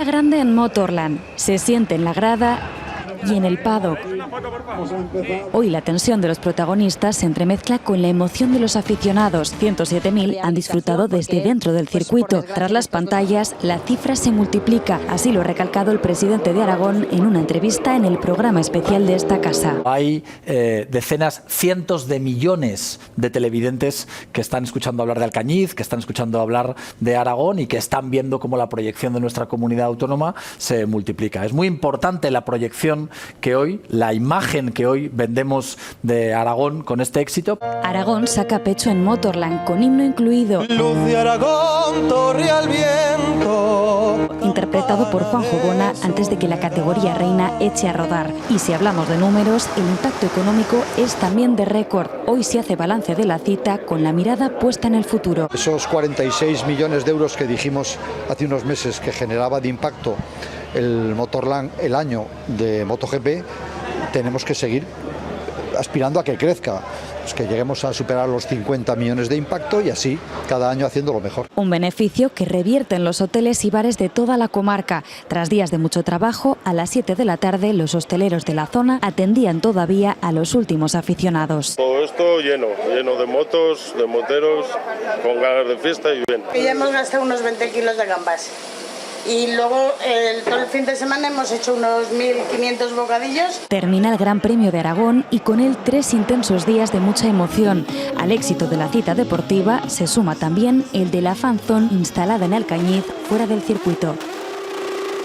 Grande en Motorland, se siente en la grada y en el paddock. Hoy la tensión de los protagonistas se entremezcla con la emoción de los aficionados. 107.000 han disfrutado desde dentro del circuito. Tras las pantallas, la cifra se multiplica. Así lo ha recalcado el presidente de Aragón en una entrevista en el programa especial de esta casa. Hay decenas, cientos de millones de televidentes que están escuchando hablar de Alcañiz, que están escuchando hablar de Aragón y que están viendo cómo la proyección de nuestra comunidad autónoma se multiplica. Es muy importante la proyección que hoy, la imagen que hoy vendemos de Aragón con este éxito. Aragón saca pecho en Motorland, con himno incluido. Luz de Aragón, torre al viento. Interpretado por Juanjo Bona antes de que la categoría reina eche a rodar. Y si hablamos de números, el impacto económico es también de récord. Hoy se hace balance de la cita con la mirada puesta en el futuro. Esos 46 millones de euros que dijimos hace unos meses que generaba de impacto el Motorland el año de MotoGP, tenemos que seguir aspirando a que crezca, pues que lleguemos a superar los 50 millones de impacto y así cada año haciéndolo mejor. Un beneficio que revierte en los hoteles y bares de toda la comarca. Tras días de mucho trabajo, a las 7 de la tarde los hosteleros de la zona atendían todavía a los últimos aficionados. Todo esto lleno de motos, de moteros, con ganas de fiesta y bien. Ya hemos gastado unos 20 kilos de gambas. Y luego todo el fin de semana hemos hecho unos 1.500 bocadillos. Termina el Gran Premio de Aragón y con él 3 intensos días de mucha emoción. Al éxito de la cita deportiva se suma también el de la fanzone instalada en Alcañiz fuera del circuito.